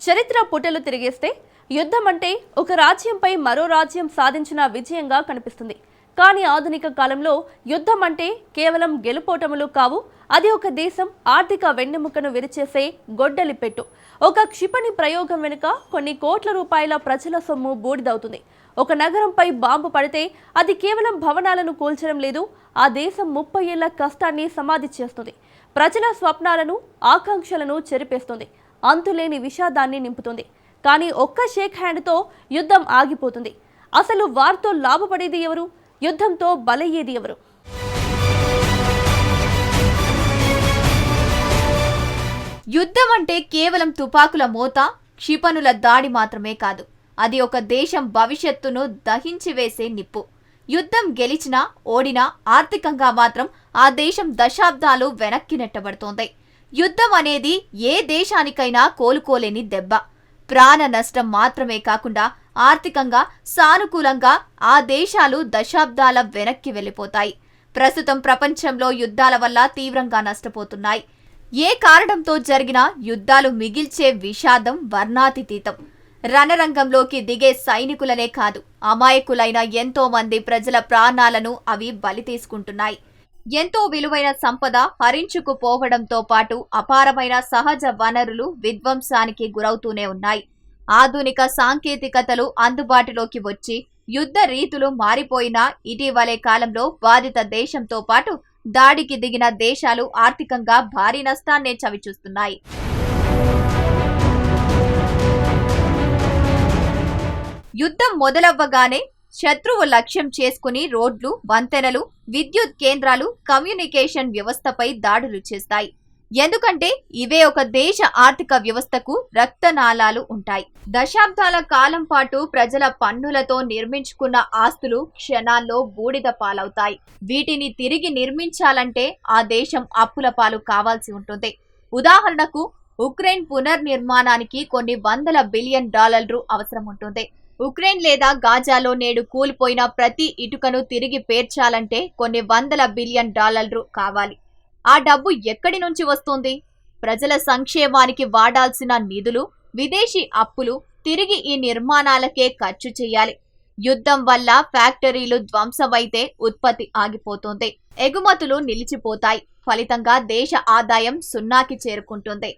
చరిత్ర పుటలు తిరిగేస్తే యుద్ధం అంటే ఒక రాజ్యంపై మరో రాజ్యం సాధించిన విజయంగా కనిపిస్తుంది. కానీ ఆధునిక కాలంలో యుద్ధం అంటే కేవలం గెలుపోటములు కావు. అది ఒక దేశం ఆర్థిక వెన్నెముకను విరిచేసే గొడ్డలి పెట్టు. ఒక క్షిపణి ప్రయోగం వెనుక కొన్ని కోట్ల రూపాయల ప్రజల సొమ్ము బూడిదవుతుంది. ఒక నగరంపై బాంబు పడితే అది కేవలం భవనాలను కూల్చడం లేదు, ఆ దేశం 30 ఏళ్ల కష్టాన్ని సమాధి చేస్తుంది. ప్రజల స్వప్నాలను, ఆకాంక్షలను చెరిపేస్తుంది. అంతులేని విషాదాన్ని నింపుతుంది. కానీ ఒక్క షేక్ హ్యాండ్తో యుద్ధం ఆగిపోతుంది. అసలు వారితో లాభపడేది ఎవరు? యుద్ధంతో బలయ్యేది ఎవరు? యుద్ధం అంటే కేవలం తుపాకుల మోత, క్షిపణుల దాడి మాత్రమే కాదు. అది ఒక దేశం భవిష్యత్తును దహించి వేసే నిప్పు. యుద్ధం గెలిచినా ఓడినా ఆర్థికంగా మాత్రం ఆ దేశం దశాబ్దాలు వెనక్కి నెట్టబడుతోంది. యుద్ధం అనేది ఏ దేశానికైనా కోలుకోలేని దెబ్బ. ప్రాణ నష్టం మాత్రమే కాకుండా ఆర్థికంగా సానుకూలంగా ఆ దేశాలు దశాబ్దాల వెనక్కి వెళ్లిపోతాయి. ప్రస్తుతం ప్రపంచంలో యుద్ధాల వల్ల తీవ్రంగా నష్టపోతున్నాయి. ఏ కారణంతో జరిగినా యుద్ధాలు మిగిల్చే విషాదం వర్ణాతీతం. రణరంగంలోకి దిగే సైనికులనే కాదు, అమాయకులైన ఎంతో మంది ప్రజల ప్రాణాలను అవి బలి తీసుకుంటున్నాయి. ఎంతో విలువైన సంపద హరించుకుపోవడంతో పాటు అపారమైన సహజ వనరులు విధ్వంసానికి గురవుతూనే ఉన్నాయి. ఆధునిక సాంకేతికతలు అందుబాటులోకి వచ్చి యుద్ధ రీతులు మారిపోయినా ఇటీవలే కాలంలో బాధిత దేశంతో పాటు దాడికి దిగిన దేశాలు ఆర్థికంగా భారీ నష్టాన్నే చవిచూస్తున్నాయి. యుద్ధం మొదలవ్వగానే శత్రువు లక్ష్యం చేసుకుని రోడ్లు, వంతెనలు, విద్యుత్ కేంద్రాలు, కమ్యూనికేషన్ వ్యవస్థపై దాడులు చేస్తాయి. ఎందుకంటే ఇవే ఒక దేశ ఆర్థిక వ్యవస్థకు రక్తనాళాలు ఉంటాయి. దశాబ్దాల కాలం పాటు ప్రజల పన్నులతో నిర్మించుకున్న ఆస్తులు క్షణాల్లో బూడిద పాలవుతాయి. వీటిని తిరిగి నిర్మించాలంటే ఆ దేశం అప్పుల పాలు కావాల్సి ఉంటుంది. ఉదాహరణకు ఉక్రెయిన్ పునర్నిర్మాణానికి కొన్ని వందల బిలియన్ డాలర్లు అవసరం ఉంటుంది. ఉక్రెయిన్ లేదా గాజాలో నేడు కూలిపోయిన ప్రతి ఇటుకను తిరిగి పేర్చాలంటే కొన్ని వందల బిలియన్ డాలర్లు కావాలి. ఆ డబ్బు ఎక్కడి నుంచి వస్తుంది? ప్రజల సంక్షేమానికి వాడాల్సిన నిధులు, విదేశీ అప్పులు తిరిగి ఈ నిర్మాణాలకే ఖర్చు చేయాలి. యుద్ధం వల్ల ఫ్యాక్టరీలు ధ్వంసమైతే ఉత్పత్తి ఆగిపోతుంది, ఎగుమతులు నిలిచిపోతాయి. ఫలితంగా దేశ ఆదాయం సున్నాకి చేరుకుంటుంది.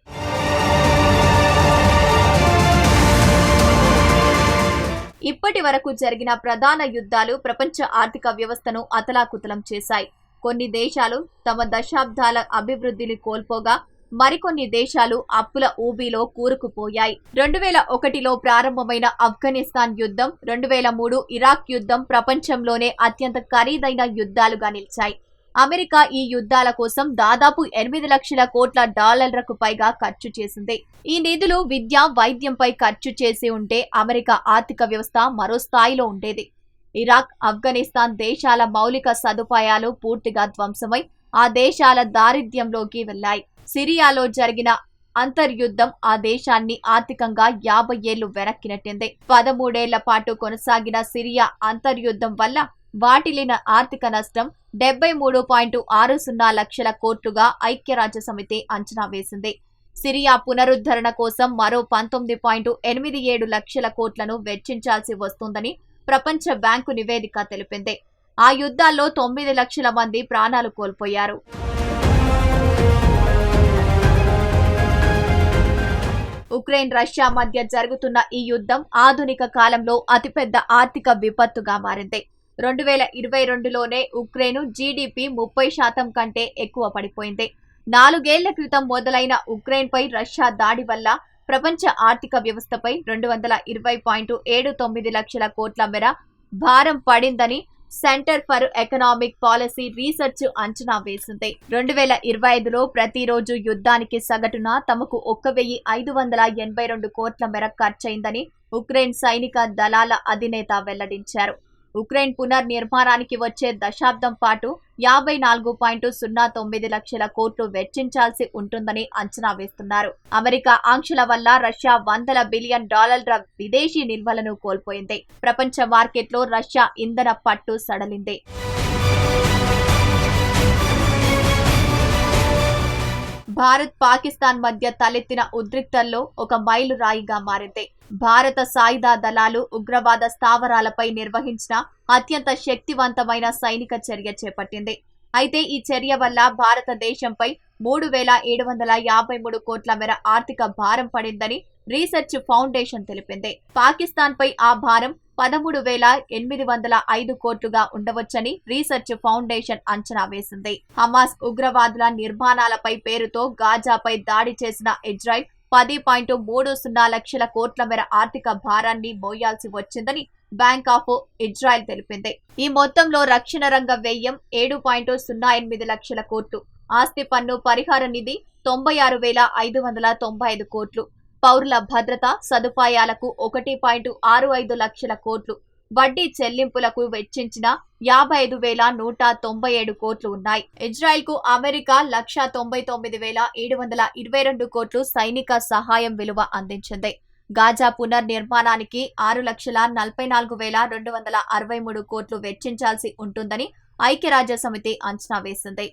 ఇప్పటి వరకు జరిగిన ప్రధాన యుద్ధాలు ప్రపంచ ఆర్థిక వ్యవస్థను అతలాకుతలం చేశాయి. కొన్ని దేశాలు తమ దశాబ్దాల అభివృద్ధిని కోల్పోగా మరికొన్ని దేశాలు అప్పుల ఊబిలో కూరుకుపోయాయి. 2001లో ప్రారంభమైన ఆఫ్ఘనిస్తాన్ యుద్ధం, 2003 ఇరాక్ యుద్ధం ప్రపంచంలోనే అత్యంత ఖరీదైన యుద్ధాలుగా నిలిచాయి. అమెరికా ఈ యుద్ధాల కోసం దాదాపు 8 లక్షల కోట్ల డాలర్లకు పైగా ఖర్చు చేసింది. ఈ నిధులు విద్య, వైద్యంపై ఖర్చు చేసి ఉంటే అమెరికా ఆర్థిక వ్యవస్థ మరో స్థాయిలో ఉండేది. ఇరాక్, ఆఫ్ఘనిస్తాన్ దేశాల మౌలిక సదుపాయాలు పూర్తిగా ధ్వంసమై ఆ దేశాల దారిద్ర్యంలోకి వెళ్లాయి. సిరియాలో జరిగిన అంతర్యుద్ధం ఆ దేశాన్ని ఆర్థికంగా 50 ఏళ్లు వెనక్కి నెట్టింది. 13 ఏళ్ల పాటు కొనసాగిన సిరియా అంతర్యుద్ధం వల్ల వాటిల్లిన ఆర్థిక నష్టం 73.60 లక్షల కోట్లుగా ఐక్యరాజ్యసమితి అంచనా వేసింది. సిరియా పునరుద్ధరణ కోసం మరో 19.87 లక్షల కోట్లను వెచ్చించాల్సి వస్తుందని ప్రపంచ బ్యాంకు నివేదిక తెలిపింది. ఆ యుద్ధాల్లో 9 లక్షల మంది ప్రాణాలు కోల్పోయారు. ఉక్రెయిన్, రష్యా మధ్య జరుగుతున్న ఈ యుద్ధం ఆధునిక కాలంలో అతిపెద్ద ఆర్థిక విపత్తుగా మారింది. 2022లోనే ఉక్రెయిన్ జీడీపీ 30% కంటే ఎక్కువ పడిపోయింది. 4 ఏళ్ల క్రితం మొదలైన ఉక్రెయిన్పై రష్యా దాడి వల్ల ప్రపంచ ఆర్థిక వ్యవస్థపై 220.79 లక్షల కోట్ల మేర భారం పడిందని centre for economic policy research అంచనా వేసింది. 2025లో ప్రతిరోజు యుద్ధానికి సగటున తమకు 1582 కోట్ల మేర ఖర్చయిందని ఉక్రెయిన్ సైనిక దళాల అధినేత వెల్లడించారు. ఉక్రెయిన్ పునర్నిర్మాణానికి వచ్చే దశాబ్దం పాటు 54.09 లక్షల కోట్లు వెచ్చించాల్సి ఉంటుందని అంచనా వేస్తున్నారు. అమెరికా ఆంక్షల వల్ల రష్యా వందల బిలియన్ డాలర్ల విదేశీ నిల్వలను కోల్పోయింది. ప్రపంచ మార్కెట్లో రష్యా ఇంధన పట్టు సడలింది. భారత్ పాకిస్తాన్ మధ్య తలెత్తిన ఉద్రిక్తల్లో ఒక మైలురాయిగా మారింది. భారత సాయుధ దళాలు ఉగ్రవాద స్థావరాలపై నిర్వహించిన అత్యంత శక్తివంతమైన సైనిక చర్య చేపట్టింది. అయితే ఈ చర్య వల్ల భారతదేశంపై 3,753 కోట్ల మేర ఆర్థిక భారం పడిందని రీసెర్చ్ ఫౌండేషన్ తెలిపింది. పాకిస్తాన్ పై ఆ భారం 13,805 కోట్లుగా ఉండవచ్చని రీసెర్చ్ ఫౌండేషన్ అంచనా వేసింది. హమాస్ ఉగ్రవాదుల నిర్మాణాలపై పేరుతో గాజాపై దాడి చేసిన ఇజ్రాయెల్ 10.30 లక్షల కోట్ల మేర ఆర్థిక భారాన్ని మోయాల్సి వచ్చిందని బ్యాంక్ ఆఫ్ ఇజ్రాయెల్ తెలిపింది. ఈ మొత్తంలో రక్షణ రంగ వ్యయం 7.08 లక్షల కోట్లు, ఆస్తి పన్ను పరిహార నిధి 96,595 కోట్లు, పౌరుల భద్రతా సదుపాయాలకు 1.65 లక్షల కోట్లు, వడ్డీ చెల్లింపులకు వెచ్చించిన 55,197 కోట్లు ఉన్నాయి. ఇజ్రాయెల్ కు అమెరికా 1,99,722 కోట్లు సైనిక సహాయం విలువ అందించింది. గాజా పునర్నిర్మాణానికి 6,44,263 కోట్లు వెచ్చించాల్సి ఉంటుందని ఐక్యరాజ్యసమితి అంచనా వేసింది.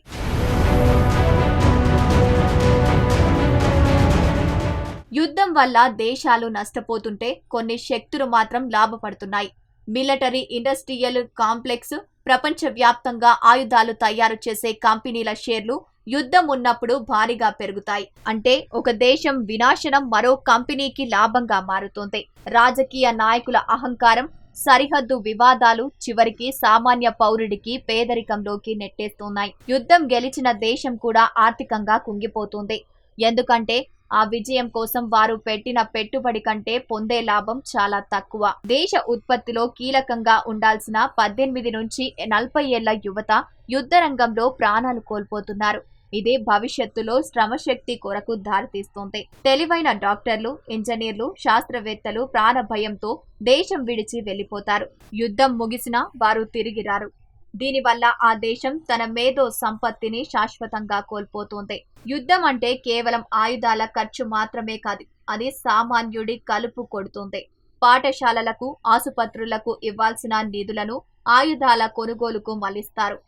యుద్ధం వల్ల దేశాలు నష్టపోతుంటే కొన్ని శక్తులు మాత్రం లాభపడుతున్నాయి. మిలిటరీ ఇండస్ట్రియల్ కాంప్లెక్స్, ప్రపంచవ్యాప్తంగా ఆయుధాలు తయారు చేసే కంపెనీల షేర్లు యుద్ధం ఉన్నప్పుడు భారీగా పెరుగుతాయి. అంటే ఒక దేశం వినాశనం మరో కంపెనీకి లాభంగా మారుతోంది. రాజకీయ నాయకుల అహంకారం, సరిహద్దు వివాదాలు చివరికి సామాన్య పౌరుడికి పేదరికంలోకి నెట్టేస్తున్నాయి. యుద్ధం గెలిచిన దేశం కూడా ఆర్థికంగా కుంగిపోతుంది. ఎందుకంటే ఆ విజయం కోసం వారు పెట్టిన పెట్టుబడి కంటే పొందే లాభం చాలా తక్కువ. దేశ ఉత్పత్తిలో కీలకంగా ఉండాల్సిన 18 నుంచి 40 ఏళ్ల యువత యుద్ధ రంగంలో ప్రాణాలు కోల్పోతున్నారు. ఇది భవిష్యత్తులో శ్రమశక్తి కొరకు దారితీస్తోంది. తెలివైన డాక్టర్లు, ఇంజనీర్లు, శాస్త్రవేత్తలు ప్రాణ భయంతో దేశం విడిచి వెళ్లిపోతారు. యుద్ధం ముగిసినా వారు తిరిగి రారు. దీనివల్ల ఆ దేశం తన మేధో సంపత్తిని శాశ్వతంగా కోల్పోతోంది. యుద్ధం అంటే కేవలం ఆయుధాల ఖర్చు మాత్రమే కాదు, అది సామాన్యుడి కలుపు కొడుతోంది. పాఠశాలలకు, ఆసుపత్రులకు ఇవ్వాల్సిన నిధులను ఆయుధాల కొనుగోలుకు మళ్లిస్తారు.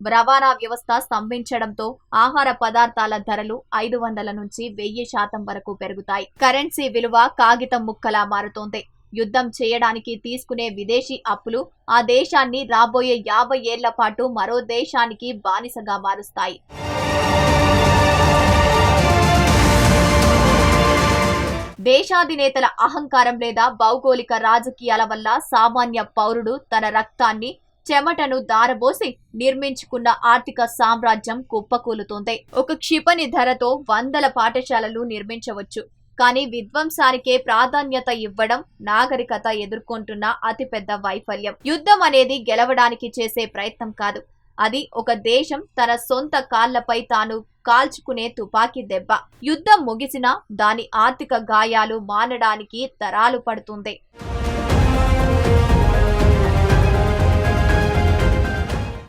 రవాణా వ్యవస్థ స్తంభించడంతో ఆహార పదార్థాల ధరలు 500 నుంచి 1000% వరకు పెరుగుతాయి. కరెన్సీ విలువ కాగితం ముక్కలా మారుతోంది. యుద్ధం చేయడానికి తీసుకునే విదేశీ అప్పులు ఆ దేశాన్ని రాబోయే 50 ఏళ్ల పాటు మరో దేశానికి బానిసగా మారుస్తాయి. దేశాధినేతల అహంకారం లేదా భౌగోళిక రాజకీయాల వల్ల సామాన్య పౌరుడు తన రక్తాన్ని, చెమటను దారబోసి నిర్మించుకున్న ఆర్థిక సామ్రాజ్యం కుప్పకూలుతోంది. ఒక క్షిపణి ధరతో 100 పాఠశాలలు నిర్మించవచ్చు. కానీ విధ్వంసానికే ప్రాధాన్యత ఇవ్వడం నాగరికత ఎదుర్కొంటున్న అతిపెద్ద వైఫల్యం. యుద్ధం అనేది గెలవడానికి చేసే ప్రయత్నం కాదు. అది ఒక దేశం తన సొంత కాళ్లపై తాను కాల్చుకునే తుపాకీ దెబ్బ. యుద్ధం ముగిసినా దాని ఆర్థిక గాయాలు మానడానికి తరాలు పడుతుంది.